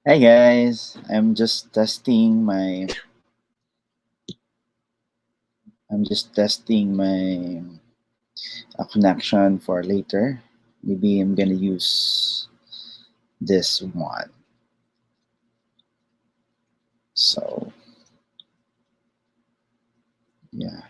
Hi guys, I'm just testing my connection for later. Maybe I'm gonna use this one. So yeah.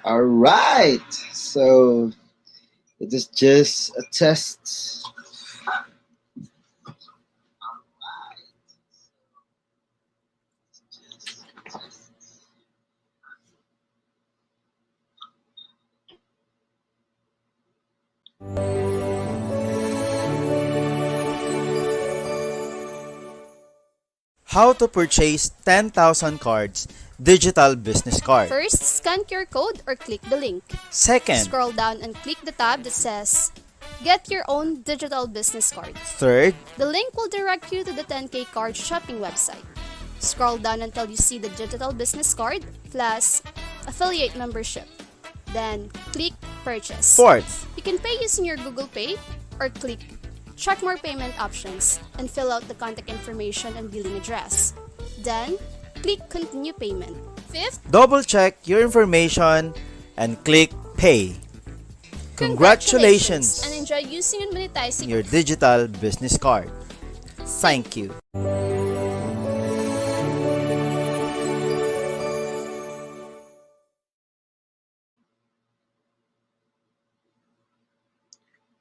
All right. So it is just a test. How to purchase 10,000 cards digital business card. First, scan QR code or click the link. Second, Scroll down and click the tab that says Get your own digital business card. third, The link will direct you to the 10K card shopping website. Scroll down until you see the digital business card plus affiliate membership. Then click purchase. fourth, You can pay using your Google Pay or click check more payment options and fill out the contact information and billing address. Then click continue payment. Fifth, double check your information and click pay. Congratulations and enjoy using and monetizing your digital business card. Thank you.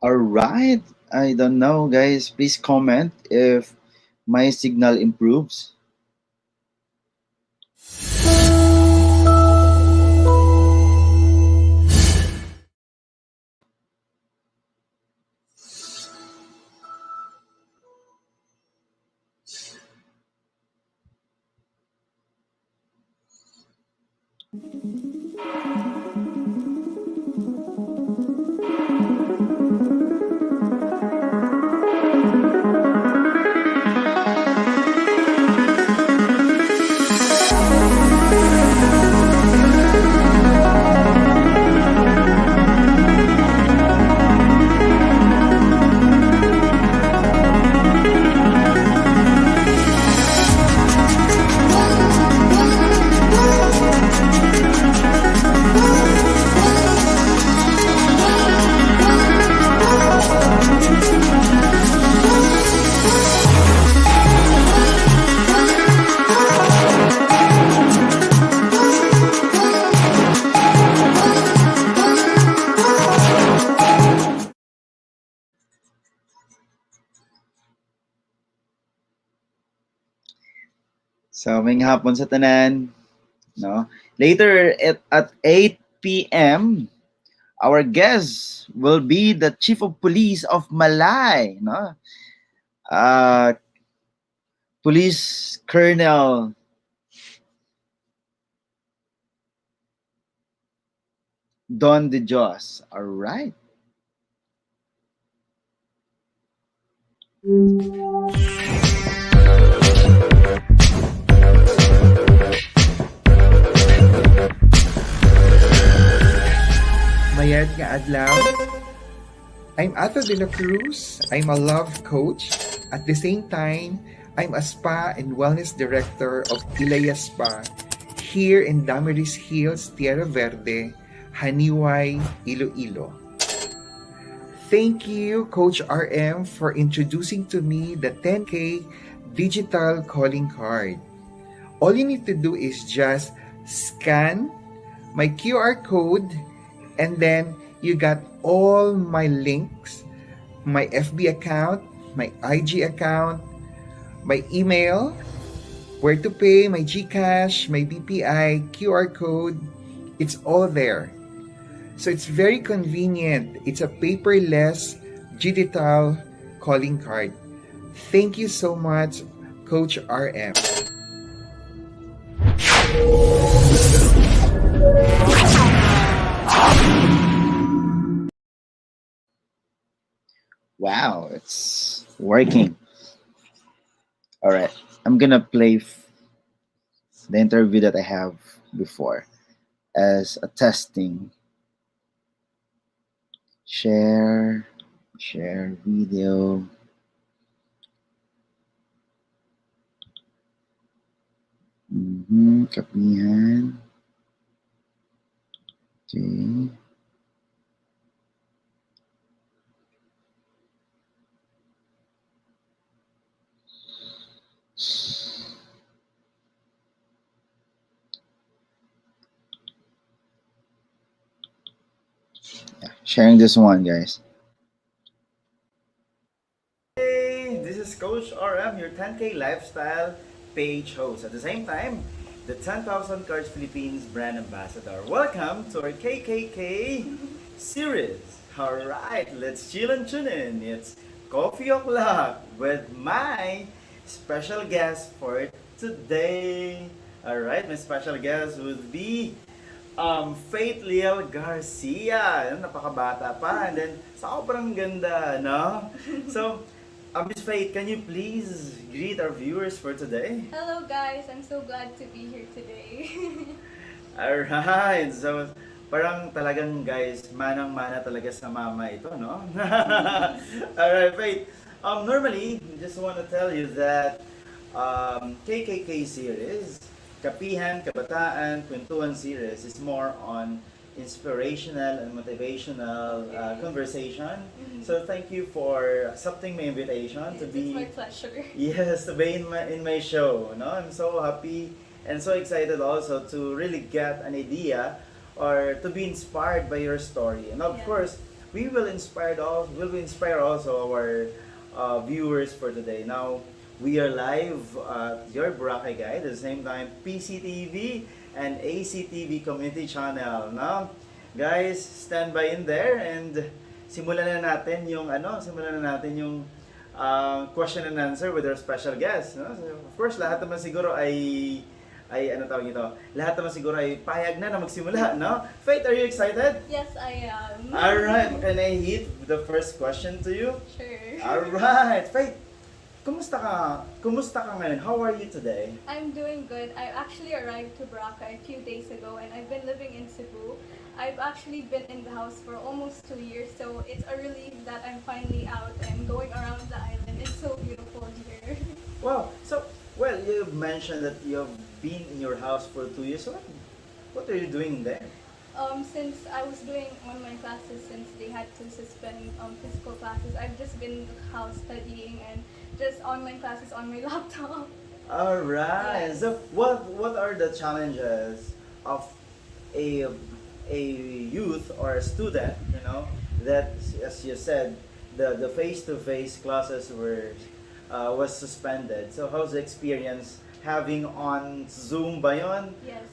All right. I don't know, guys. Please comment if my signal improves. So, may hapon sa tanan, no? Later at 8 p.m., our guest will be the Chief of Police of Malay, no? Uh, Police Colonel Don De Jos. All right. Mayad nga adlaw. I'm Ato de la Cruz. I'm a love coach. At the same time, I'm a spa and wellness director of Ilaya Spa here in Damaris Hills, Tierra Verde, Haniway, Iloilo. Thank you, Coach RM, for introducing to me the 10K digital calling card. All you need to do is just scan my QR code, and then you got all my links, my FB account, my IG account, my email, where to pay, my GCash, my BPI, QR code. It's all there. So it's very convenient. It's a paperless digital calling card. Thank you so much, Coach RM. Wow, it's working. All right, I'm gonna play the interview that I have before as a testing. Share video. Kapihan. Okay. Yeah, sharing this one, guys. Hey, this is Coach RM, your 10K lifestyle page host. At the same time, the 10,000 Cards Philippines brand ambassador. Welcome to our KKK series. Alright, let's chill and tune in. It's Coffee O'Clock with my special guest for today. Alright, my special guest would be Faith Liel Garcia. Napakabata pa. And then, sobrang ganda, no? So, Miss Faith, can you please greet our viewers for today? Hello guys, I'm so glad to be here today. Alright, so parang talagang guys, manang-mana talaga sa mama ito, no? Alright, Faith. Normally, just want to tell you that KKK series, Kapihan, Kabataan, Kwentuhan series is more on inspirational and motivational conversation. So thank you for accepting my invitation to It's be my pleasure. yes to be in my show. No, I'm so happy and so excited also to really get an idea or to be inspired by your story. And of Yeah. course, will inspire also our viewers for today. Now we are live at your Boracay Guide at the same time PCTV and ACTV community channel, no? Guys, stand by in there and simulan na natin yung question and answer with our special guest, no? So, of course, lahat naman siguro ay ano tawag ito? Lahat naman siguro ay payag na magsimula, no? Faith, are you excited? Yes, I am. Alright, can I hit the first question to you? Sure. Alright, Faith, kumusta ka? Kumusta ka ngayon? How are you today? I'm doing good. I actually arrived to Boracay a few days ago and I've been living in Cebu. I've actually been in the house for almost 2 years, so it's a relief that I'm finally out and going around the island. It's so beautiful here. Wow. So, well, you've mentioned that you've been in your house for 2 years. So what are you doing there? Since I was doing online classes, since they had to suspend physical classes, I've just been in the house studying and just online classes on my laptop. All right. Yes. So, what are the challenges of a youth or a student? You know that, as you said, the face-to-face classes was suspended. So, how's the experience having on Zoom ba yun? Yes.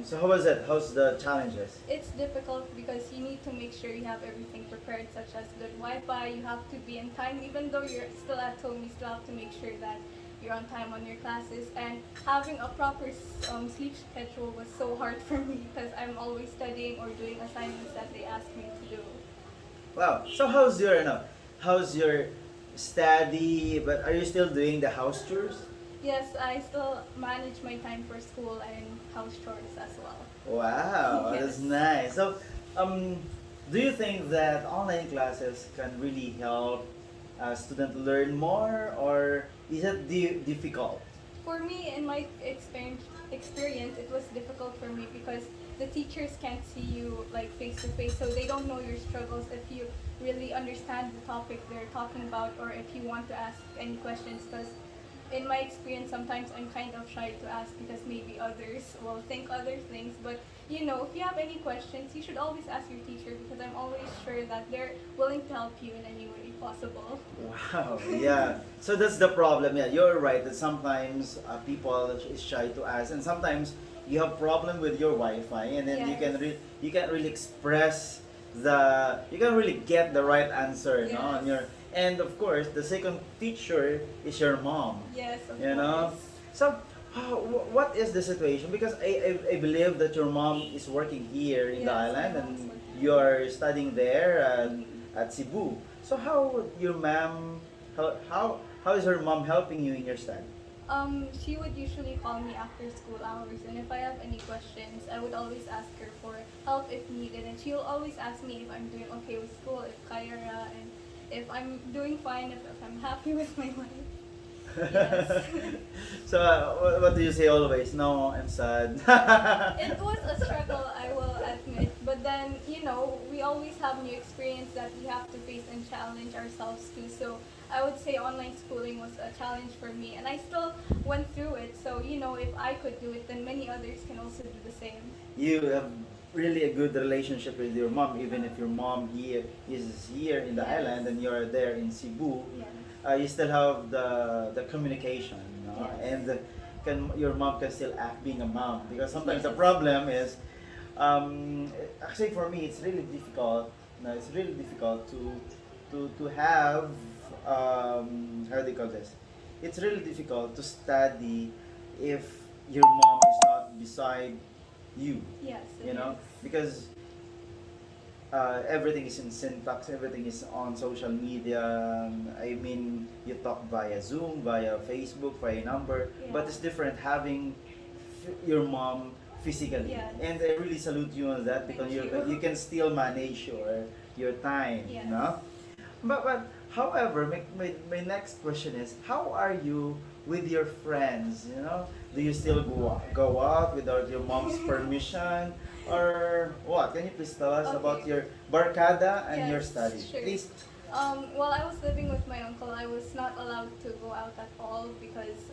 So how was it? How's the challenges? It's difficult because you need to make sure you have everything prepared, such as good Wi-Fi. You have to be in time, even though you're still at home. You still have to make sure that you're on time on your classes. And having a proper sleep schedule was so hard for me because I'm always studying or doing assignments that they ask me to do. Wow. So how's your study, but are you still doing the house chores? Yes, I still manage my time for school and house chores as well. Wow, Yes. that's nice. So, um, do you think that online classes can really help a student learn more, or is it difficult? For me, in my experience, it was difficult for me because the teachers can't see you like face to face, so they don't know your struggles if you really understand the topic they're talking about or if you want to ask any questions. Because in my experience, sometimes I'm kind of shy to ask because maybe others will think other things. But you know, if you have any questions, you should always ask your teacher because I'm always sure that they're willing to help you in any way possible. Wow, yeah. So that's the problem. Yeah, you're right that sometimes people is shy to ask, and sometimes you have problem with your Wi-Fi, and then Yes. you can't really express you can really get the right answer, no, on Yes. your. And of course, the second teacher is your mom. Yes, of You know. course. So, what is the situation? Because I believe that your mom is working here in the Yes, island, my and mom's working. you're studying there Mhm. at Cebu. So how your mom how is her mom helping you in your study? She would usually call me after school hours, and if I have any questions, I would always ask her for help if needed, and she'll always ask me if I'm doing okay with school, if kaya ra, and if I'm doing fine, if I'm happy with my life. Yes. So what do you say always? No, I'm sad. It was a struggle, I will admit, but then, you know, we always have new experience that we have to face and challenge ourselves too. So I would say online schooling was a challenge for me, and I still went through it. So, you know, if I could do it, then many others can also do the same. You have really a good relationship with your mom, even if your mom here is here in the Yes. island and you're there in Cebu. Yes. You still have the communication, no? Yes. And your mom can still act being a mom, because sometimes the Yes. problem is actually for me it's really difficult. No, it's really difficult to have how do you call this? It's really difficult to study if your mom is not beside you, Yes, you it know, is. because everything is in syntax, everything is on social media. I mean, you talk via Zoom, via Facebook, via number, but Yeah. it's different having your mom physically. Yes. And I really salute you on that, because Thank you you. can still manage your time, Yes. no? But however, my next question is, how are you with your friends? You know, do you still go out without your mom's permission, or what? Can you please tell us about Okay. your barkada and your Yes, study, sure. please? While I was living with my uncle, I was not allowed to go out at all because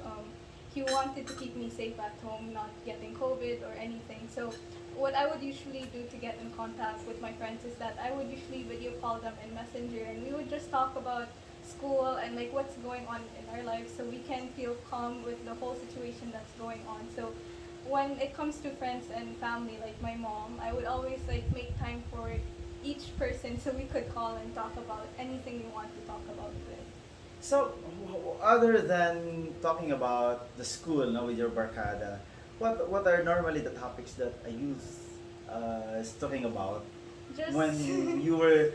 he wanted to keep me safe at home, not getting COVID or anything. So, what I would usually do to get in contact with my friends is that I would usually video call them in Messenger, and we would just talk about school and like what's going on in our lives, so we can feel calm with the whole situation that's going on. So, when it comes to friends and family, like my mom, I would always like make time for each person so we could call and talk about anything we want to talk about with. So, other than talking about the school, no, with your barkada, what are normally the topics that a youth is talking about Just when you were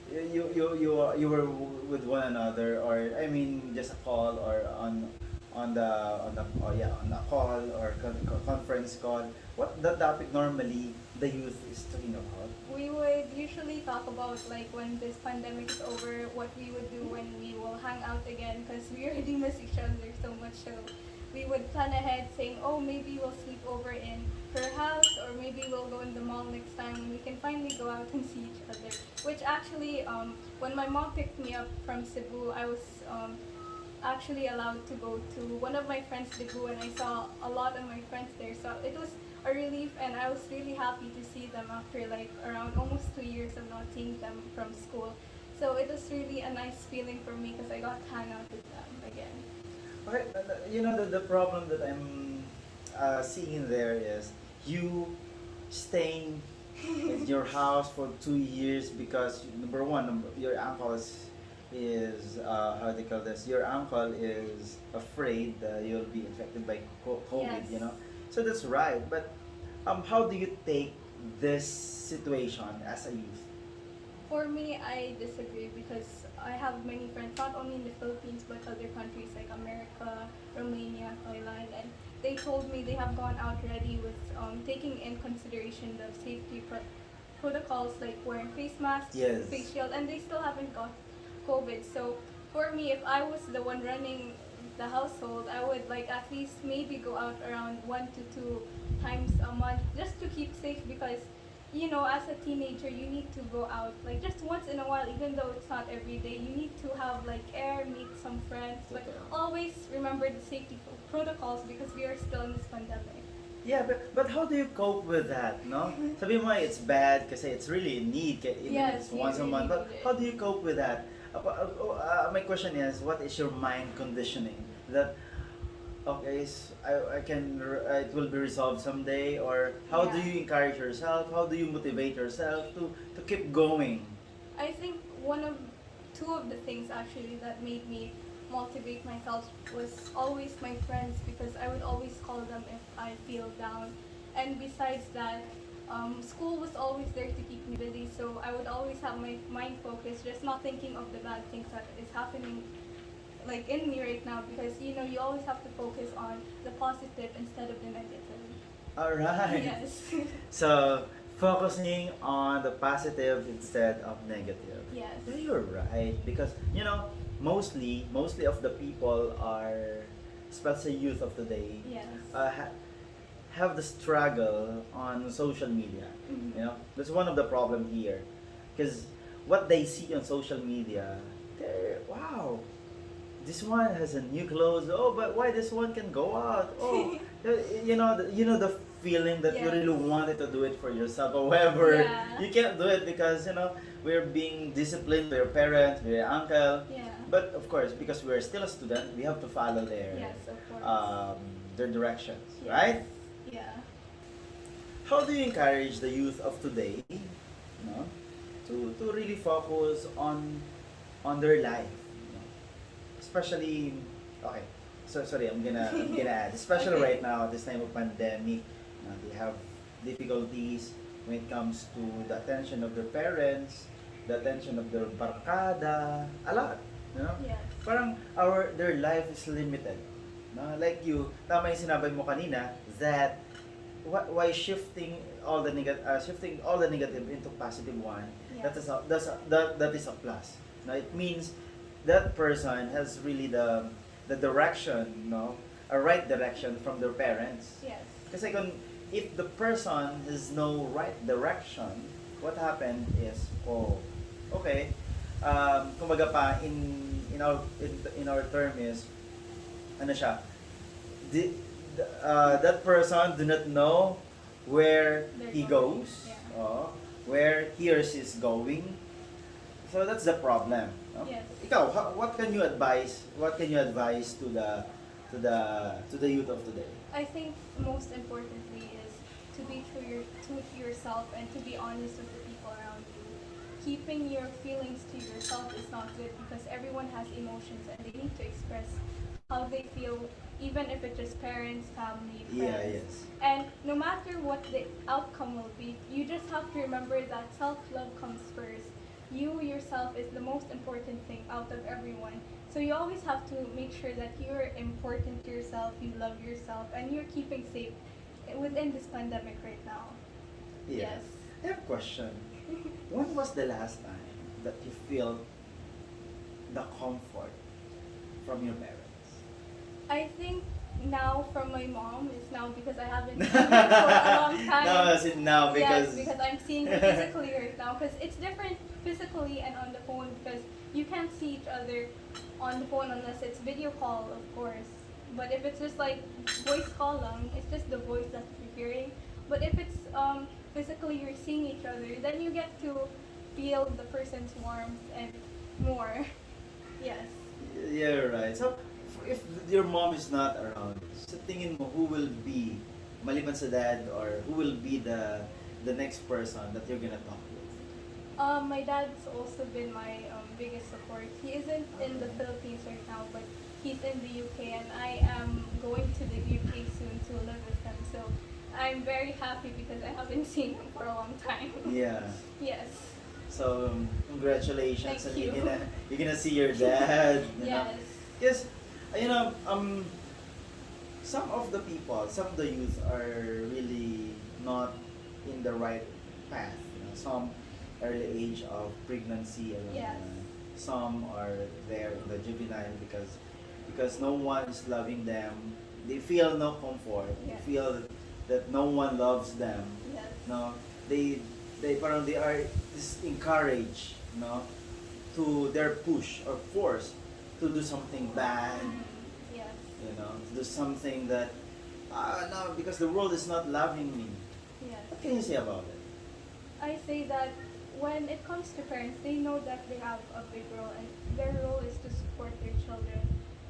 you were with one another, or I mean just a call, or on a call or conference call? What the topic normally the youth is talking about? we would usually talk about like when this pandemic is over, what we would do when we will hang out again because we already miss each other so much. So we would plan ahead saying, oh, maybe we'll sleep over in her house, or maybe we'll go in the mall next time when we can finally go out and see each other. Which actually, when my mom picked me up from Cebu, I was actually allowed to go to one of my friends' Cebu, and I saw a lot of my friends there. So it was a relief, and I was really happy to see them after like around almost 2 years of not seeing them from school. So it was really a nice feeling for me because I got to hang out with them again. Okay, you know the problem that I'm seeing there is you staying in your house for 2 years because number one, your uncle is how they call this. Your uncle is afraid that you'll be infected by COVID. Yes. You know, so that's right. But how do you take this situation as a youth? For me, I disagree because I have many friends, not only in the Philippines, but other countries like America, Romania, Thailand, and they told me they have gone out already with taking in consideration the protocols like wearing face masks, Yes. face shield, and they still haven't got COVID. So for me, if I was the one running the household, I would like at least maybe go out around 1 to 2 times a month just to keep safe because you know, as a teenager, you need to go out like just once in a while, even though it's not every day. You need to have like air, meet some friends, but always remember the safety protocols because we are still in this pandemic. Yeah, but how do you cope with that, no? Sabi mo, it's bad kasi it's really a need, even if Yes, it's you once a really month. But need it. how do you cope with that? My question is, what is your mind conditioning? That, okay, it will be resolved someday, or how do Yeah. you encourage yourself? How do you motivate yourself to keep going? I think two of the things actually that made me motivate myself was always my friends because I would always call them if I feel down. And besides that, school was always there to keep me busy, so I would always have my mind focused, just not thinking of the bad things that is happening like in me right now because you know you always have to focus on the positive instead of the negative. All right. Yes. So focusing on the positive instead of negative. Yes. Yeah, you're right because mostly of the people are, especially youth of today, Yes. have the struggle on social media. Mhm. That's one of the problem here, because what they see on social media, they're wow. This one has a new clothes. Oh, but why this one can go out? Oh, the feeling that you Yes. really wanted to do it for yourself. However, Yeah. you can't do it because we're being disciplined by your parents, by your uncle. Yeah. But of course, because we're still a student, we have to follow Yes, of course. their directions, Yes. right? Yeah. How do you encourage the youth of today, to really focus on their life, especially okay. So sorry, I'm gonna add, especially Okay. right now, this time of pandemic, they have difficulties when it comes to the attention of their parents, the attention of their barkada, a lot. Yes. Parang their life is limited. No? Like you, tama yung sinabi mo kanina that why shifting all the negative into positive one. Yeah. That is a plus. Now it means that person has really the direction, a right direction from their parents. Yes. Kasi if the person has no right direction, what happened is, okay, kumbaga pa in our term is, ano siya, that person do not know where They're he going, goes, yeah. where he or she is going. So that's the problem. No? Yes. Ikaw, what can you advise? What can you advise to the youth of today? I think most importantly is to be true to yourself and to be honest with the people around you. Keeping your feelings to yourself is not good because everyone has emotions and they need to express how they feel, even if it's just parents, family, friends. Yeah, yes. And no matter what the outcome will be, you just have to remember that self-love comes first. You yourself is the most important thing out of everyone. So you always have to make sure that you're important to yourself, you love yourself, and you're keeping safe within this pandemic right now. Yeah. Yes. I have a question. When was the last time that you feel the comfort from your parents? I think now from my mom is now because I haven't seen her for a long time. No, as in now because Yes, because I'm seeing her physically right now. Because it's different physically and on the phone because you can't see each other on the phone unless it's video call, of course. But if it's just like voice call lang, it's just the voice that you're hearing. But if it's physically you're seeing each other, then you get to feel the person's warmth and more. Yes. Yeah, right. So, if your mom is not around, sa tingin mo, who will be, maliban sa dad, or who will be the next person that you're gonna talk with? My dad's also been my biggest support. He isn't in the Philippines right now, but he's in the UK, and I am going to the UK soon to live with him. So I'm very happy because I haven't seen him for a long time. Yeah. Yes. So congratulations, Thank and you. you're gonna see your dad. Yes. Because you know, some of the people, some of the youth are really not in the right path. Some early age of pregnancy, and Yes. some are there in the juvenile because no one is loving them. They feel no comfort. Yes. They feel that no one loves them. Yes. No, they parang they are encouraged, to their push or force to do something bad, Yes. to do something that no, because the world is not loving me. Yes. What can you say about it? I say that when it comes to parents, they know that they have a big role, and their role is to support their children.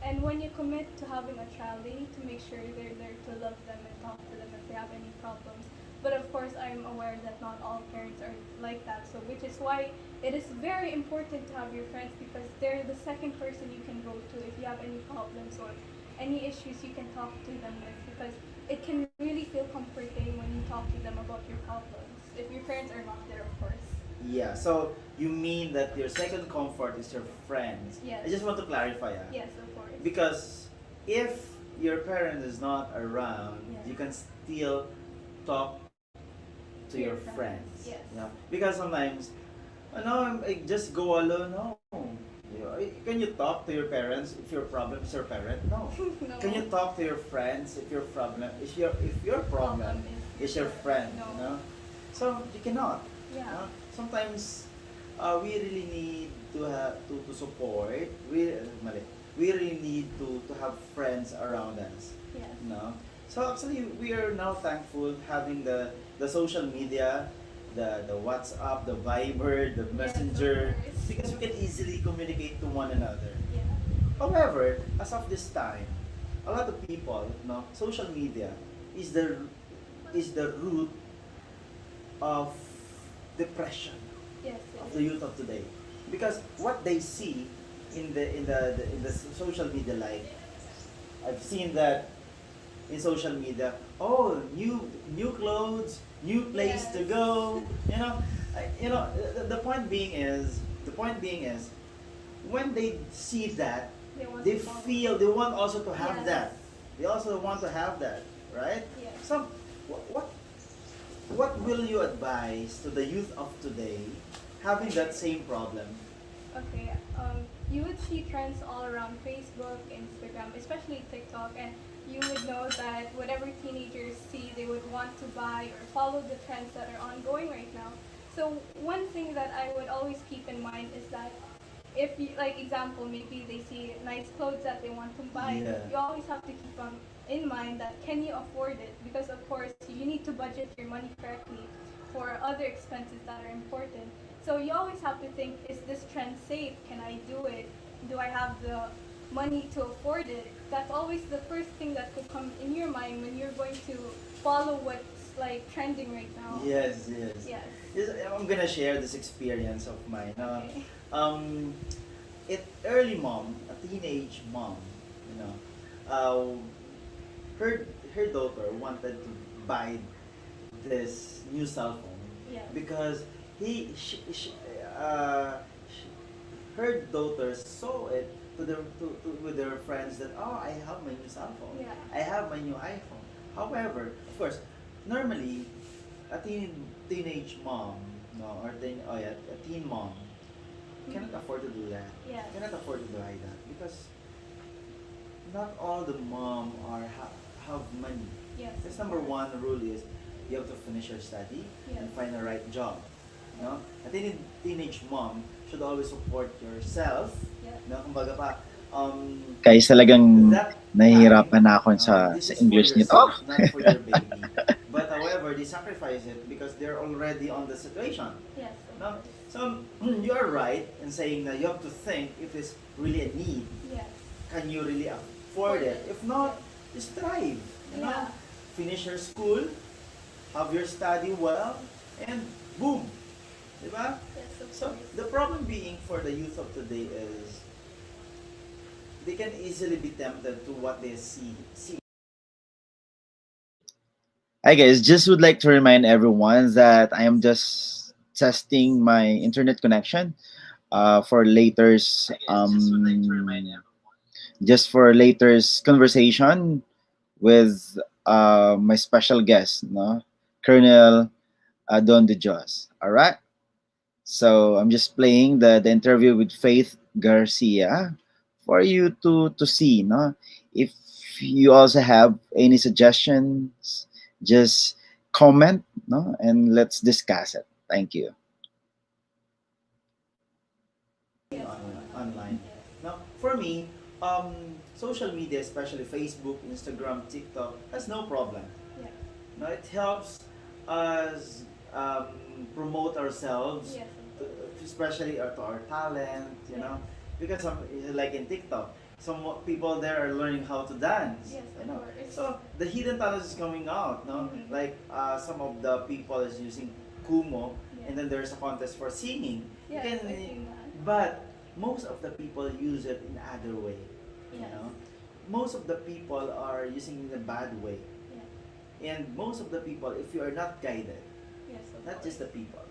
And when you commit to having a child, they need to make sure they're there to love them and talk to them if they have any problems. But of course, I'm aware that not all parents are like that. So, which is why it is very important to have your friends, because they're the second person you can go to if you have any problems or any issues you can talk to them with, because it can really feel comforting when you talk to them about your problems. If your parents are not there, of course. Yeah. So you mean that your second comfort is your friends? Yes. I just want to clarify. Yes, of course. Because if your parent is not around, Yes. you can still talk to your friends. Yes. Because sometimes, I just go alone. No. Can you talk to your parents if your problem is your parent? No. No. Can you talk to your friends if your problem is your friend? No. So you cannot. Yeah. Sometimes we really need to have to support. We really need to have friends around us. Yes. So actually, we are now thankful having the social media, the WhatsApp, the Viber, the Yes, of Messenger, course. because we can easily communicate to one another. Yeah. However, as of this time, a lot of people, social media is the root of depression Yes. of the youth of today, because what they see in the social media, like I've seen that in social media, oh, new clothes, new place to Yes. go, the point being is when they see that, They want they to follow. feel they want also to have Yes. that. They also want to have that, right? Yes. So what will you advise to the youth of today having that same problem? Okay. You would see trends all around Facebook, Instagram, especially TikTok, and you would know that whatever teenagers see, they would want to buy or follow the trends that are ongoing right now. So one thing that I would always keep in mind is that if you, like example, maybe they see nice clothes that they want to buy, Yeah. you always have to keep in mind that can you afford it? Because of course you need to budget your money correctly for other expenses that are important. So you always have to think, is this trend safe? Can I do it? Do I have the money to afford it? That's always the first thing that could come in your mind when you're going to follow what's like trending right now. Yes. Yes. I'm gonna share this experience of mine. Okay. Early mom, a teenage mom, uh, her daughter wanted to buy this new cell phone Yes. because her daughter saw it with their friends that, oh, I have my new cell phone, Yeah. I have my new iPhone. However, of course, normally a teenage mom, a teen mom cannot afford to do that. Yes. Cannot afford to buy that because not all the mom have money. Yes. Because number one rule is you have to finish your study and Yes. find the right job. A teenage mom should always support yourself. Yes. Kumbaga pa, Guys, talagang that nahihirapan time, na ako sa this is English for nito. yourself, not for your baby. But however, they sacrifice it because they're already on the situation. Yes. No? So you are right in saying that you have to think if it's really a need. Yes. Can you really afford it? If not, just strive. Yeah. Finish your school, have your study well, and boom. Diba? Yes, of So course. the problem being for the youth of today is they can easily be tempted to what they see. Hi guys, just would like to remind everyone that I am just testing my internet connection for later's just for later's conversation with my special guest, no, Colonel Don De Jos. All right. So I'm just playing the interview with Faith Garcia for you to see, no? If you also have any suggestions, just comment, no? And let's discuss it. Thank you. Online. Now, for me, social media, especially Facebook, Instagram, TikTok, has no problem. Yeah. No, it helps us promote ourselves, Yes, of course. especially to our talent, you Yeah. know, because some like in TikTok, some people there are learning how to dance, Yes, you of know. course. So the hidden talent is coming out, no? Mhm. Like some of the people is using Kumo, Yeah. and then there's a contest for singing. You Yes, can, I've seen that. but most of the people use it in other way, you Yes. know. Most of the people are using it in a bad way, Yeah. and most of the people, if you are not guided, Yes, of not course. just the people,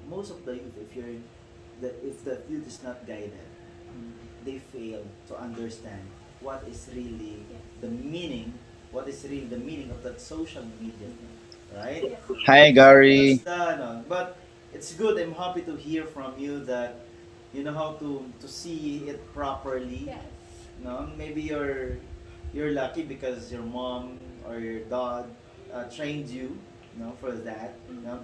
most of the youth, if the youth is not guided, they fail to understand what is really Yes. the meaning, what is really the meaning of that social media, right? Yes. Hi, Gary. That's the, no, but it's good. I'm happy to hear from you that you know how to see it properly. Yes. No, maybe you're lucky because your mom or your dad trained you, you know, for that. You know?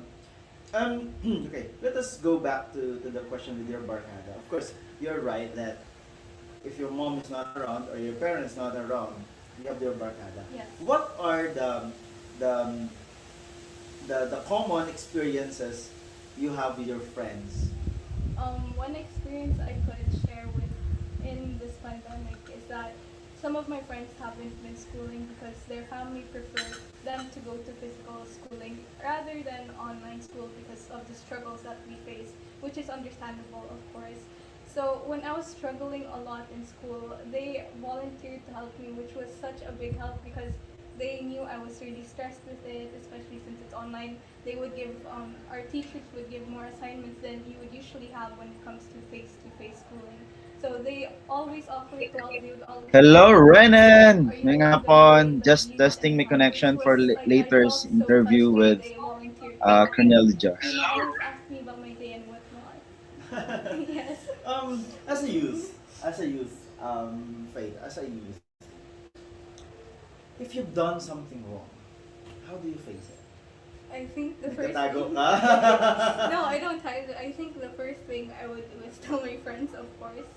Okay, let us go back to the question with your barkada. Of course, you're right that if your mom is not around or your parents not around, you have your barkada. Yes. What are the the common experiences you have with your friends? One experience I could share with in this pandemic is that some of my friends haven't been schooling because their family prefer them to go to physical schooling rather than online school because of the struggles that we face, which is understandable, of course. So when I was struggling a lot in school, they volunteered to help me, which was such a big help because they knew I was really stressed with it, especially since it's online. They would give, our teachers would give more assignments than you would usually have when it comes to face-to-face schooling. So they always offer to help. They would always Hello, ask me, Renan. are you Ngayong going to be hapon, doing the just thesis testing my anytime? Which connection for was like, I later's felt so interview touched that with they volunteered to help me. Colonel And, Josh. always ask me about my day and whatnot. Yes. As a youth, Faith, as a youth, if you've done something wrong, how do you face it? I think the first Nagtatago thing. ka? No, I don't hide it. I think the first thing I would do is tell my friends, of course,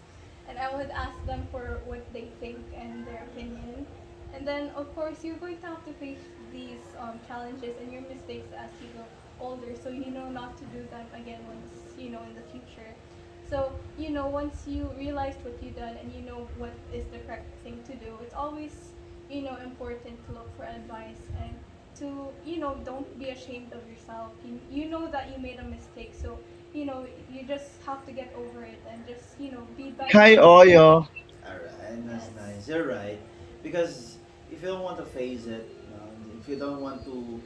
and I would ask them for what they think and their opinion. And then, of course, you're going to have to face these challenges and your mistakes as you go older, so you know not to do them again once you know in the future. So you know once you realized what you done and you know what is the correct thing to do, it's always important to look for advice and to don't be ashamed of yourself. You know that you made a mistake, so you just have to get over it and just be better Hi, next time. Oyo. Alright, that's Yes. nice. You're right. Because if you don't want to face it, if you don't want to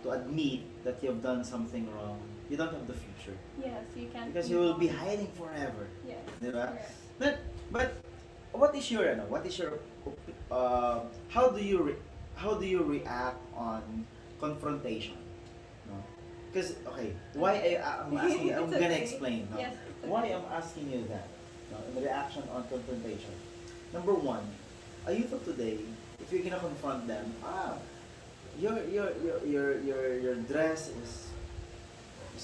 admit that you've done something wrong, you don't have the future. Yes, you can't Because you move will be on. hiding forever. Yes, Diba? correct. But what is your how do you how do you react on confrontation? No? Because okay, why I'm asking you, I'm It's gonna okay. explain. No? Yes, it's Why okay. I'm asking you that? No? The reaction on confrontation. Number one, a youth of today, if you're gonna confront them, your dress is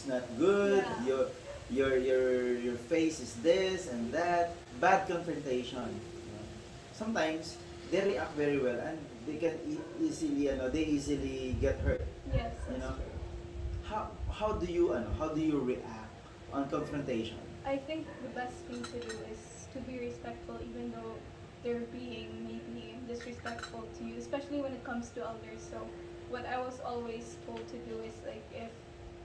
not good. Yeah. Your face is this and that. Bad confrontation. You know. Sometimes they react very well and they can easily they easily get hurt. Yes, You that's know. true. How do you react on confrontation? I think the best thing to do is to be respectful, even though they're being maybe disrespectful to you, especially when it comes to elders. So, what I was always told to do is like if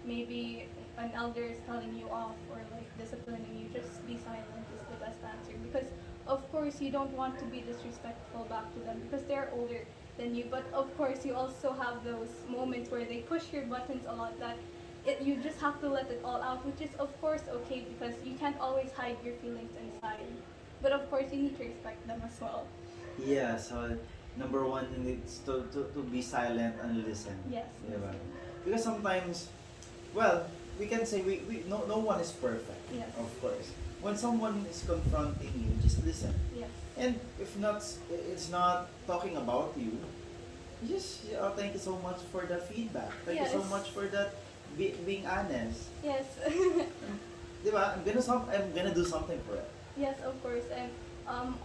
maybe an elder is telling you off or like disciplining you, just be silent is the best answer. Because of course you don't want to be disrespectful back to them because they're older than you. But of course you also have those moments where they push your buttons a lot that you just have to let it all out, which is of course okay because you can't always hide your feelings inside. But of course, you need to respect them as well. Yeah, so number one is to be silent and listen. Yes. Diba? Because sometimes, well, we can say no one is perfect. Yes. Of course. When someone is confronting you, just listen. Yes. And if not, it's not talking about you. Just thank you so much for the feedback. Thank you so Yes. much for that being honest. Yes. Diba? I'm gonna do something for it. Yes, of course. And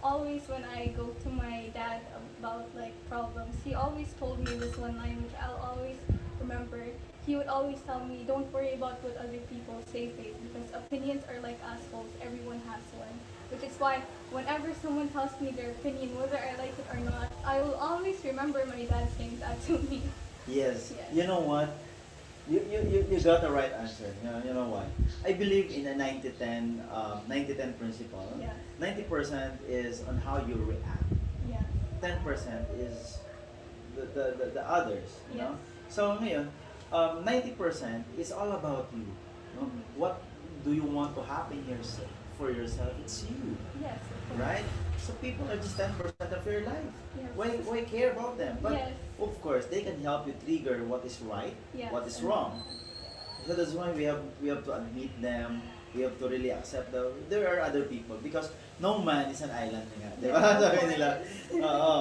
always when I go to my dad about like problems, he always told me this one line which I'll always remember. He would always tell me, "Don't worry about what other people say, Faith, because opinions are like assholes. Everyone has one." Which is why whenever someone tells me their opinion, whether I like it or not, I will always remember my dad saying that to me. Yes. Yes. You know what? You got the right answer. You know why? I believe in a 90-10 90-10 principle. Yes. 90% is on how you react. Yeah. 10% is the others. You know? Yes. So ngayon, 90% is all about you. No? What do you want to happen yourself for yourself? It's you. Yes. Of course. Right? So people are just 10% of your life. Yes. Why care about them? But Yes. of course, they can help you trigger what is right, Yes. what is wrong. So that's why we have to admit them. We have to really accept that there are other people because no man is an island nga, di ba? Yeah, of Sabi course. nila. Oo.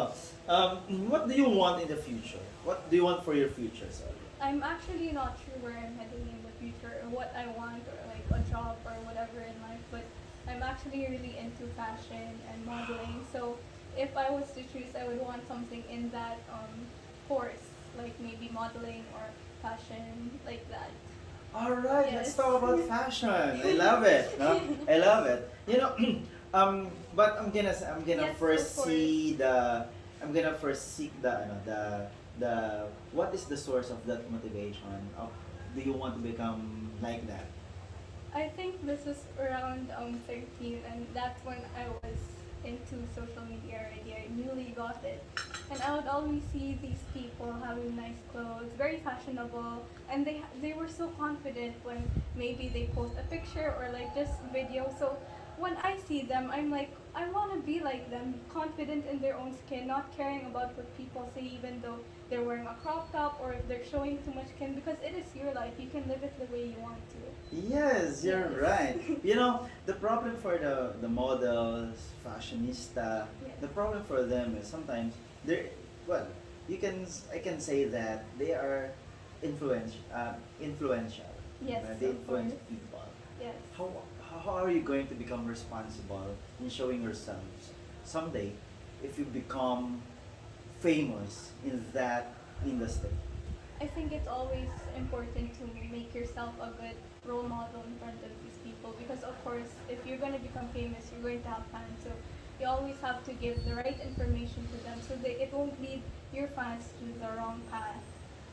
What do you want in the future? What do you want for your future, sorry? I'm actually not sure where I'm heading in the future or what I want or like a job or whatever in life, but I'm actually really into fashion and modeling. So if I was to choose, I would want something in that course, like maybe modeling or fashion, like that. All right, let's Yes. talk about fashion. I love it. No? I love it. You know, but I'm gonna Yes, first of course. see the I'm gonna first seek the what is the source of that motivation of do you want to become like that? I think this was around 13, and that's when I was into social media already. I newly got it, and I would always see these people having nice clothes, very fashionable, and they were so confident when maybe they post a picture or like just video. So when I see them, I'm like, I want to be like them, confident in their own skin, not caring about what people say, even though they're wearing a crop top or if they're showing too much skin, because it is your life. You can live it the way you want to. Yes, you're Yes. right. You know, the problem for the models, fashionista, Yes. the problem for them is sometimes they're well, I can say that they are influential. Yes, They of influence course. people. Yes. How are you going to become responsible in showing yourselves someday if you become famous in that industry? I think it's always important to make yourself a good role model in front of these people because, of course, if you're going to become famous, you're going to have fans. So you always have to give the right information to them so that it won't lead your fans to the wrong path.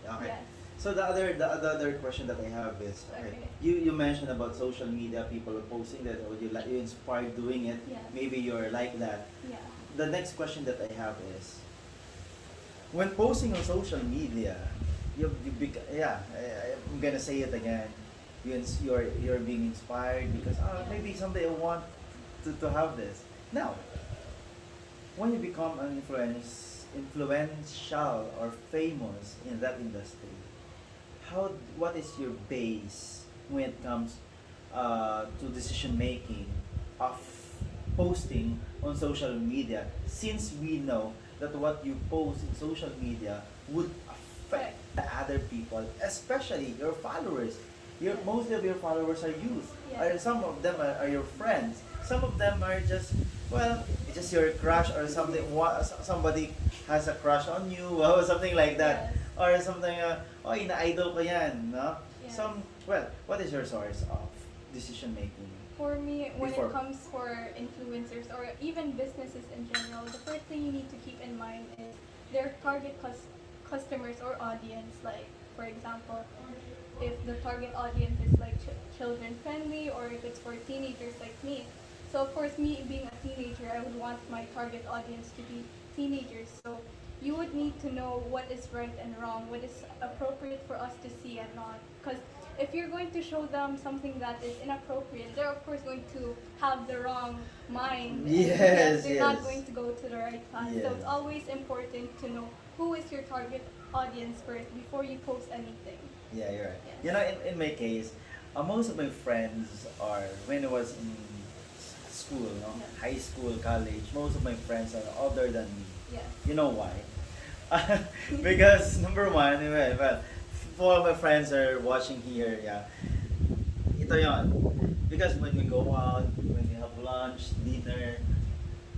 Okay. Yes. So the other question that I have is Okay. you mentioned about social media, people are posting that or you inspired doing it. Yes. Maybe you're like that. Yeah. The next question that I have is when posting on social media, I'm gonna say it again. You're being inspired because maybe someday I want to have this. Now, when you become an influential or famous in that industry, what is your base when it comes to decision making of posting on social media? Since we know that what you post in social media would affect the other people, especially your followers. Most of your followers are youth, Yes. or some of them are your friends. Some of them are just it's just your crush or something. Somebody has a crush on you, or something like that, Yes. or something. Ina-idol ko yan, no? Yes. What is your source of decision making? For me, when Before. it comes for influencers or even businesses in general, the first thing you need to keep in mind is their target customers or audience. Like, for example, if the target audience is like children friendly or if it's for teenagers like me. So of course, me being a teenager, I would want my target audience to be teenagers. So you would need to know what is right and wrong, what is appropriate for us to see and not. Because if you're going to show them something that is inappropriate, they're of course going to have the wrong mind. Yes, They're yes. not going to go to the right path. So Yes. it's always important to know who is your target audience first before you post anything. Yeah, you're right. Yes. You know, in my case, most of my friends are, when I was in school, no? Yes. High school, college, most of my friends are older than me. Yes. You know why? Because number one, well, for my friends are watching here, yeah. Ito yon. Because when we go out, when we have lunch, dinner,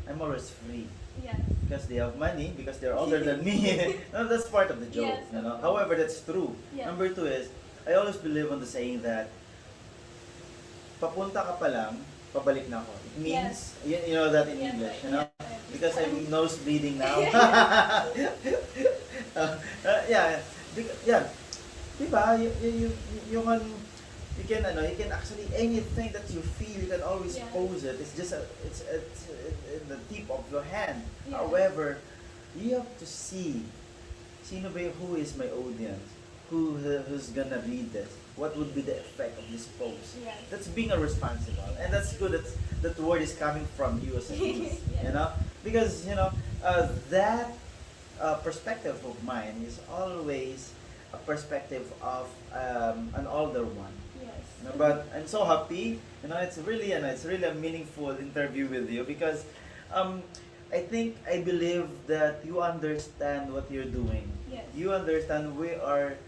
I'm always free. Yes. Because they have money, because they're older than me. No, that's part of the joke, Yes, you know. of course. However, that's true. Yes. Number two is, I always believe on the saying that papunta ka pa lang, pabalik na ako. It means, you know that in Yes, English, you yes, know? I understand. Because I'm nose bleeding now. Yeah, yeah. Diba? You can actually anything that you feel, you can always Yeah. pose it. It's just it's in the tip of your hand. Yeah. However, you have to see, who is my audience, who's gonna read this, what would be the effect of this post. Yes. That's being a responsible, and that's good. That word is coming from you as a youth, Yes. you know, because that perspective of mine is always a perspective of an older one. Yes. No, but I'm so happy. It's really a meaningful interview with you because I believe that you understand what you're doing. Yes. You understand where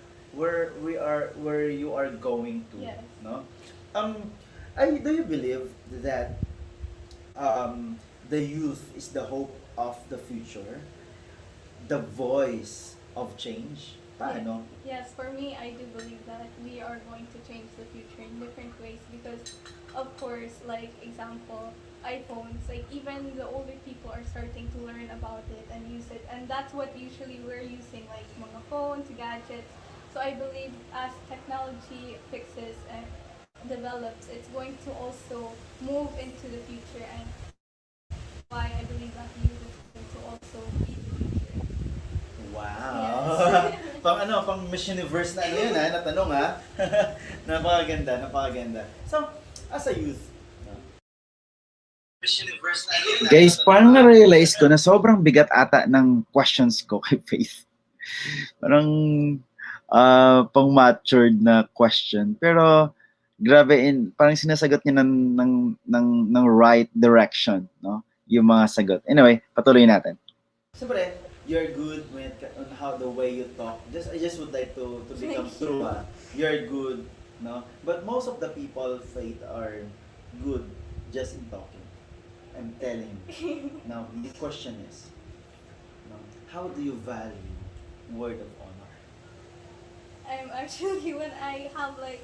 you are going to. Yes. No. Do you believe that the youth is the hope of the future, the voice of change? Paano? Yes, for me, I do believe that we are going to change the future in different ways because, of course, like example, iPhones, like even the older people are starting to learn about it and use it, and that's what usually we're using, like mga phones, gadgets. So I believe as technology fixes and develops, it's going to also move into the future, and why I believe that youth is going to also be the future. Wow. Yes. Pang Miss Universe na yun na tanong ha. Napakaganda. So, as a youth, Miss Universe na yun. Guys, parang na-realize ko na sobrang bigat ata ng questions ko kay Faith. Parang pang-matured na question. Pero grabe, parang sinasagot niya ng right direction, no? Yung mga sagot. Anyway, patuloy natin. Siyempre, you're good on how the way you talk. I just would like to become true. You're good, no? But most of the people, Faith, are good just in talking. I'm telling you. Now, the question is, no, how do you value word of honor? I'm actually when I have like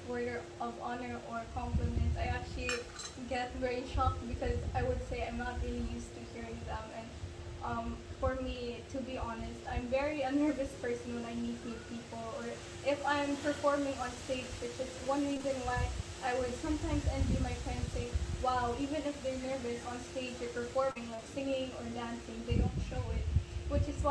word of honor or compliments, I actually get very shocked because I would say I'm not really used to hearing them. And for me, to be honest, I'm very a nervous person when I meet new people or if I'm performing on stage, which is one reason why I would sometimes envy my friends say, wow, even if they're nervous on stage, they're performing like singing or dancing, they don't show it. Which is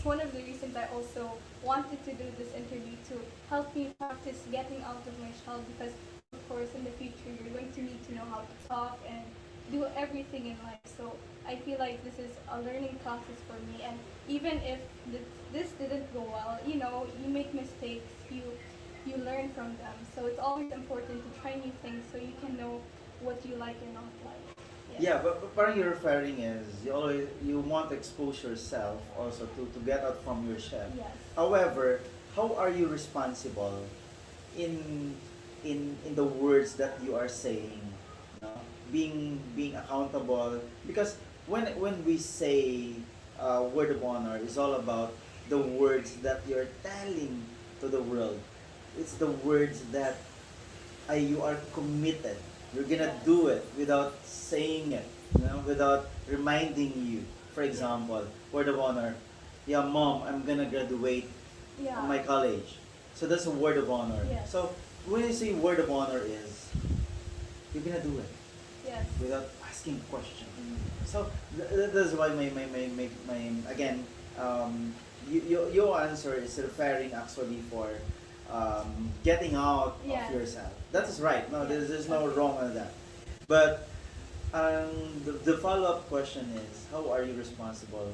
one of the reasons I also wanted to do this interview to help me practice getting out of my shell because of course in the future you're going to need to know how to talk and do everything in life. So I feel like this is a learning process for me and even if this didn't go well, you make mistakes, you learn from them. So it's always important to try new things so you can know what you like and not like. Yeah, but parang you're referring is you want to expose yourself also to get out from your shell. Yes. However, how are you responsible in the words that you are saying? No? Being accountable because when we say word of honor is all about the words that you're telling to the world. It's the words that you are committed. You're gonna do it without saying it, without reminding you. For example, word of honor. Yeah, mom, I'm gonna graduate Yeah. on my college. So that's a word of honor. Yes. So when you say word of honor is, you're gonna do it Yes. without asking questions. Mm. So that's why my again, your answer is referring actually for getting out Yes. of yourself. That is right. No, Yes. there's no wrong on that. But the follow-up question is, how are you responsible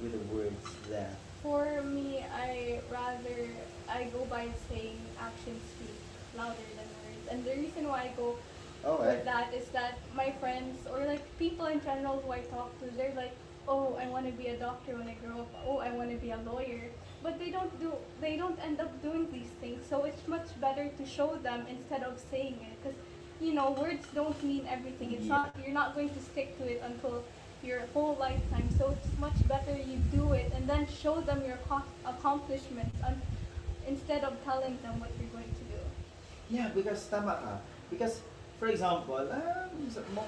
with the words that? For me, I go by saying actions speak louder than words. And the reason why I go Oh, with that is that my friends or like people in general who I talk to, they're like, oh, I want to be a doctor when I grow up. Oh, I want to be a lawyer. But they don't end up doing these things. So it's much better to show them instead of saying it. Because, words don't mean everything. You're not going to stick to it until your whole lifetime. So it's much better you do it and then show them your accomplishments instead of telling them what you're going to do. Yeah, because tama ka. Because, for example,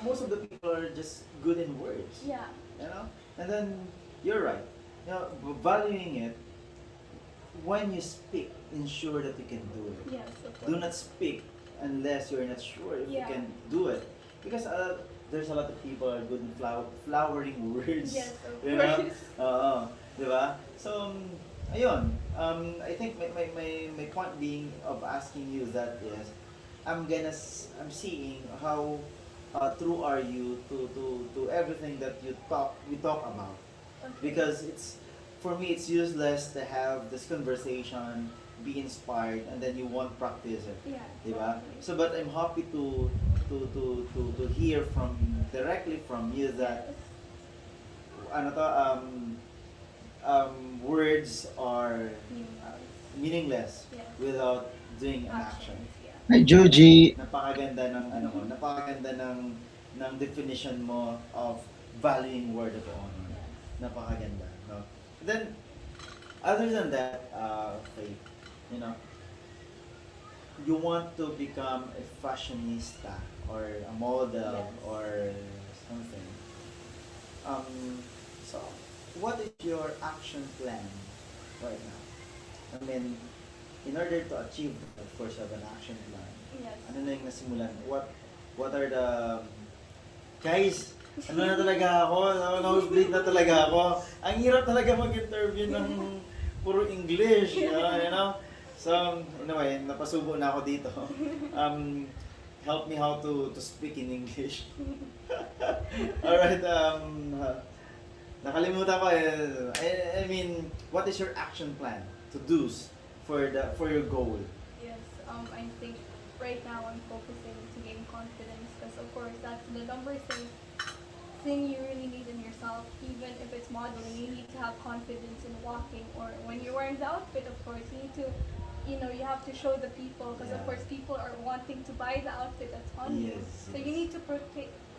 most of the people are just good in words. Yeah. You know? And then, you're right. Valuing it, when you speak, ensure that you can do it. Yes, of course. Do not speak unless you're not sure if Yeah. you can do it. Because there's a lot of people are good in flowering words. Yes, of You know? course. Oo. Diba? So, ayun. I think my point being of asking you that is, I'm seeing how true are you to everything that we talk about. Okay. Because it's, for me, it's useless to have this conversation, be inspired, and then you won't practice it. Yeah. Diba? Exactly. So, but I'm happy to hear directly from you that ano to, words are meaningless Yes. without doing an action. Actions, yeah. Hi, Joji. Napakaganda ng napakaganda ng definition mo of valuing word of honor. Napakaganda, no? Then, other than that, Faith, you want to become a fashionista or a model Yes. or something. So, what is your action plan right now? I mean, in order to achieve, of course, you have an action plan. Yes. Ano na yung nasimulan? What are the... Guys, ano na talaga ako? Nosebleed na talaga ako. Ang hirap talaga mag-interview ng puro English. You know? So, anyway, napasubo na ako dito. Help me how to speak in English. Alright, nakalimutan ko I mean, what is your action plan to do for your goal? Yes. I think right now I'm focusing to gain confidence because of course that's the number thing you really need in yourself. Even if it's modeling, you need to have confidence in walking, or when you're wearing the outfit, of course, you need to, you have to show the people because of Yeah. course people are wanting to buy the outfit that's on you. Yes, So yes. you need to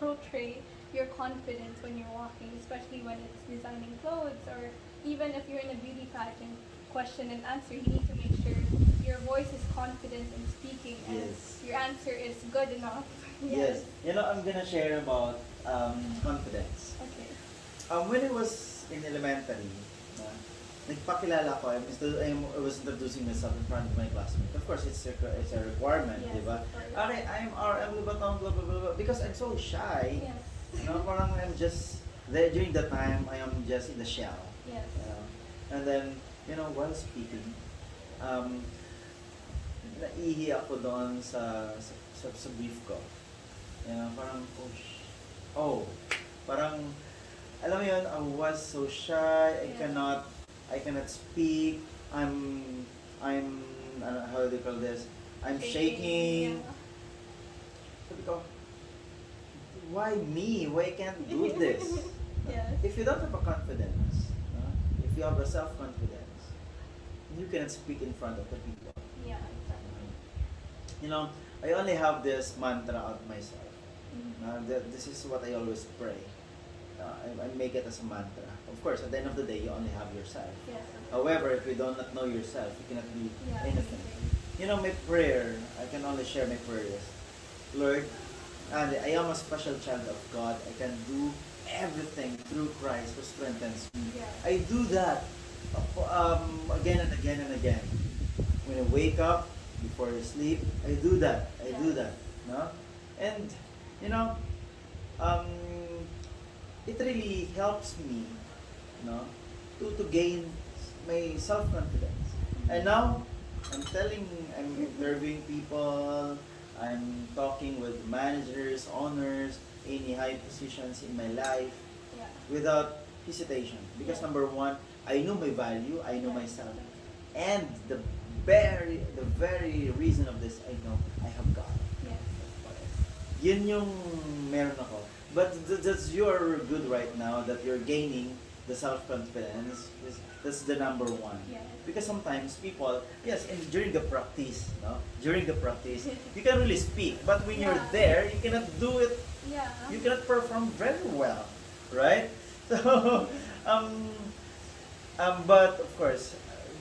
portray your confidence when you're walking, especially when it's designing clothes, or even if you're in a beauty pageant, question and answer, you need to make sure your voice is confident in speaking and Yes. your answer is good enough. Yes. I'm gonna share about confidence. Okay. When I was in elementary, nagpakilala ko, I was introducing myself in front of my classmates. Of course, it's a requirement, Yes, di ba? of course. Okay, I'm RM Lubatong, blah, blah, blah, blah. Because I'm so shy, Yes. parang I'm just, during that time, I am just in the shell. Yes. And then, while speaking, naihi ako doon sa brief ko. Parang, parang, alam mo yun, I was so shy, I Yeah. cannot speak, I'm, how do you call this? I'm shaking. Yeah. Sabi ko, why me? Why can't do this? Yes. If you don't have a confidence, if you have a self-confidence, you cannot speak in front of the people. Yeah, exactly. I only have this mantra of myself. Mhm. This is what I always pray. I make it as a mantra. Of course, at the end of the day, you only have yourself. Yes. However, if you do not know yourself, you cannot do Yeah, anything. anything. My prayer, I can only share my prayers. Lord, and I am a special child of God. I can do everything through Christ who strengthens me. Yeah. I do that again and again and again. When I wake up, before I sleep, I do that. I do Yeah. that. No? And, it really helps me, to gain my self-confidence. And now, I'm telling, I'm interviewing people, I'm talking with managers, owners, any high positions in my life Yeah. without hesitation. Because Yeah. number one, I know my value, I know Yeah. myself. And the very reason of this, I know I have God. Yes, of course. Yun yung meron ako. But that's your good right now that you're gaining the self-confidence. That's the number one. Yes. Because sometimes people, yes, and during the practice, no? During the practice, you can really speak. But when you're Yeah. there, you cannot do it, Yeah. you cannot perform very well. Right? So, but of course,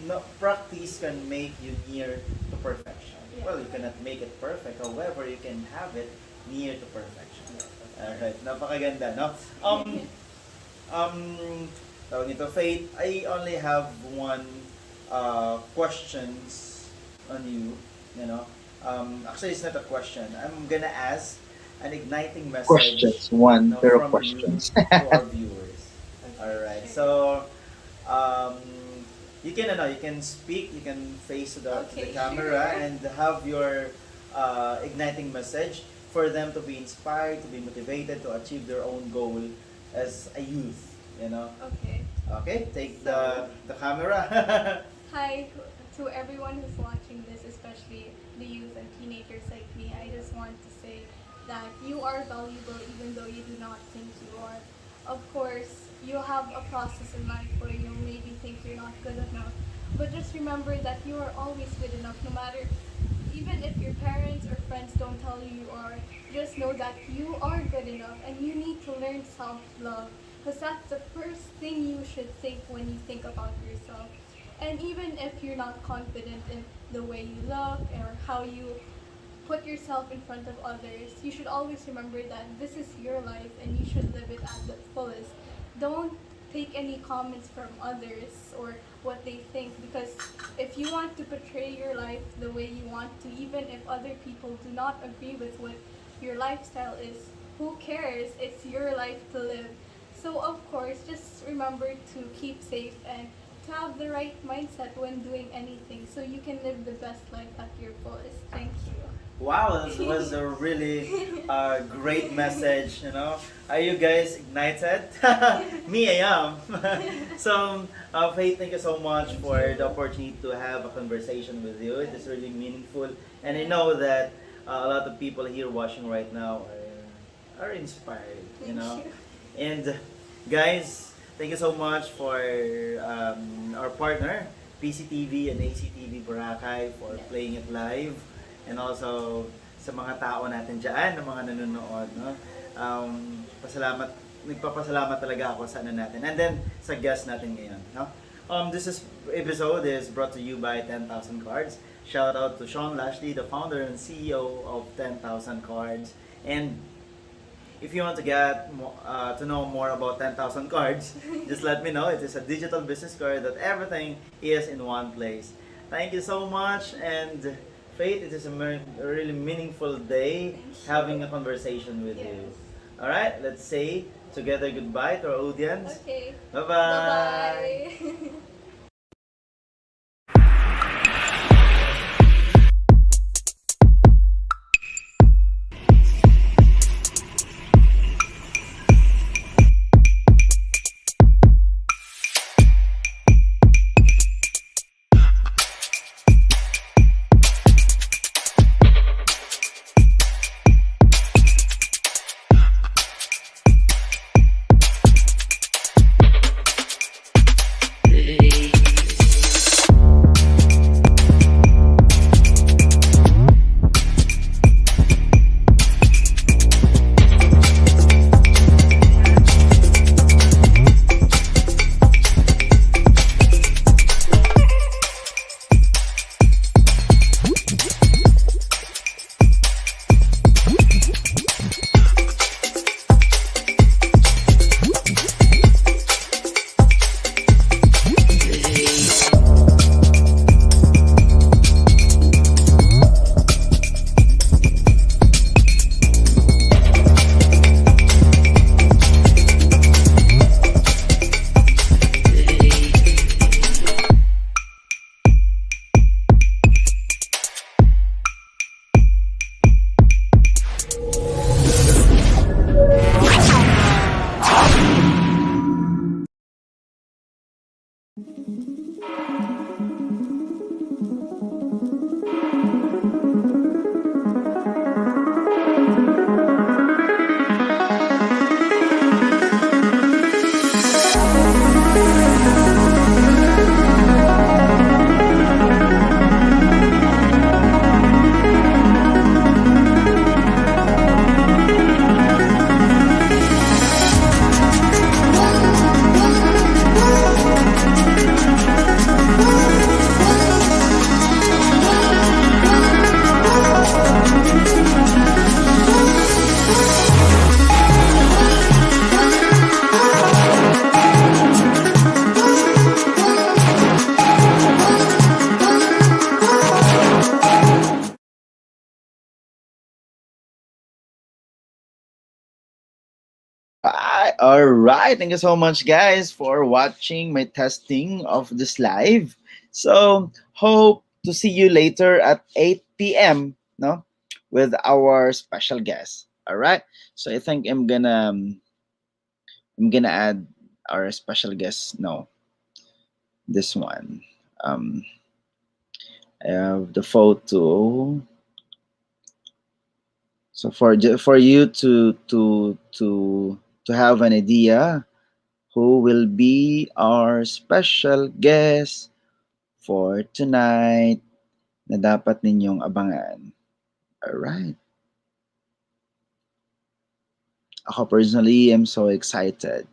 no, practice can make you near to perfection. Yeah. Well, you cannot make it perfect. However, you can have it near to perfection. Yes, of Alright, napakaganda, no? Tawag nito, Faith, I only have one questions on you, you know. Actually, it's not a question. I'm gonna ask an igniting message. Questions. One No, pair from of questions. you to our viewers. Okay, Alright, sure. so you can you can speak, you can face to the Okay, camera sure. and have your igniting message for them to be inspired, to be motivated to achieve their own goal as a youth, you know. Okay. Okay, take So- the camera. Hi to everyone who's watching this, especially the youth and teenagers like me. I just want to say that you are valuable even though you do not think you are. Of course, you have a process in life where you maybe think you're not good enough, but just remember that you are always good enough no matter, even if your parents or friends don't tell you you are, just know that you are good enough and you need to learn self-love because that's the first thing you should think when you think about yourself. And even if you're not confident in the way you look or how you put yourself in front of others, you should always remember that this is your life and you should live it at the fullest. Don't take any comments from others or what they think because if you want to portray your life the way you want to, even if other people do not agree with what your lifestyle is, who cares? It's your life to live. So of course, just remember to keep safe and to have the right mindset when doing anything so you can live the best life at your fullest. Thank you. Wow, that was a really great message, you know. Are you guys ignited? Me, I am. So, Faith, thank you so much Thank for you. the opportunity to have a conversation with you. It is really meaningful. And I know that a lot of people here watching right now are inspired, you Thank know. you. And guys, thank you so much for our partner, PCTV and ACTV Boracay for Yes. playing it live. And also sa mga tao natin dyan, na mga nanonood, no? Nagpapasalamat talaga ako sa ano natin. And then, sa guest natin ngayon, no? Episode is brought to you by 10,000 Cards. Shout out to Sean Lashley, the founder and CEO of 10,000 Cards. And if you want to get to know more about 10,000 Cards, just let me know. It is a digital business card that everything is in one place. Thank you so much, and Faith, it is a really meaningful day having a conversation with you. Yes. All right, let's say together goodbye to our audience. Okay. Bye-bye. Bye-bye. All right. Thank you so much, guys, for watching my testing of this live. So, hope to see you later at 8 p.m. No, with our special guest. All right. So I think I'm gonna add our special guest. No, this one. Um, I have the photo. So for you to have an idea who will be our special guest for tonight na dapat ninyong abangan. Alright. Ako personally, I'm so excited.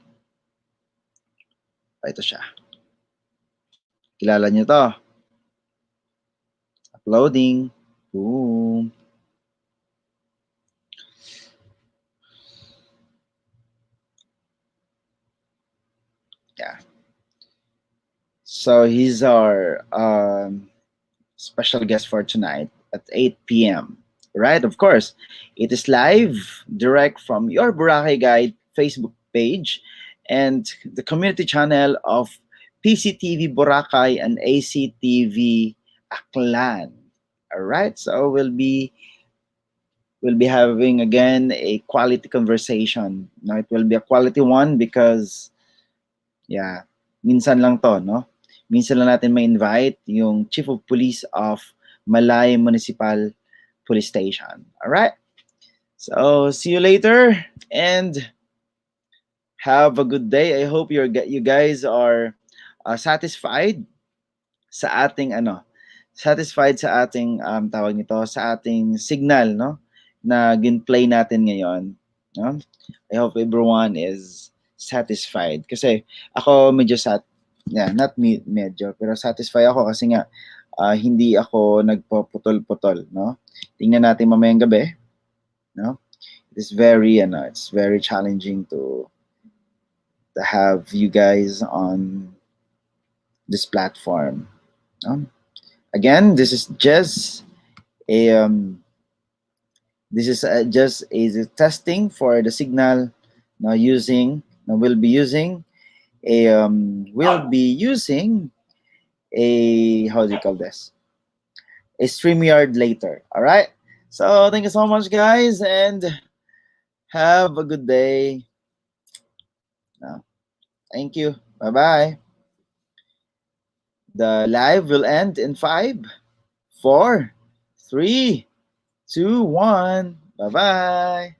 Ito siya. Kilala niyo to. Uploading. Boom. Yeah. So he's our special guest for tonight at 8 p.m. Right? Of course, it is live, direct from your Boracay Guide Facebook page and the community channel of PCTV Boracay and ACTV Aklan. All right, so we'll be having again a quality conversation. No, it will be a quality one because yeah, minsan lang to, no? Minsan lang natin ma-invite yung Chief of Police of Malay Municipal Police Station. All right? So, see you later and have a good day. I hope you guys are satisfied sa ating satisfied sa ating tawag nito, sa ating signal, no? Na ginplay natin ngayon, no? I hope everyone is satisfied kasi ako medyo not medyo pero satisfied ako kasi nga hindi ako nagpuputol-putol, no? Tingnan natin mamayang gabi, no? It's very challenging to have you guys on this platform. No? Again, this is just a just a testing for the signal. Now we'll be using a how do you call this? A StreamYard later. All right. So thank you so much, guys, and have a good day. Now, thank you. Bye bye. The live will end in 5, 4, 3, 2, 1. Bye bye.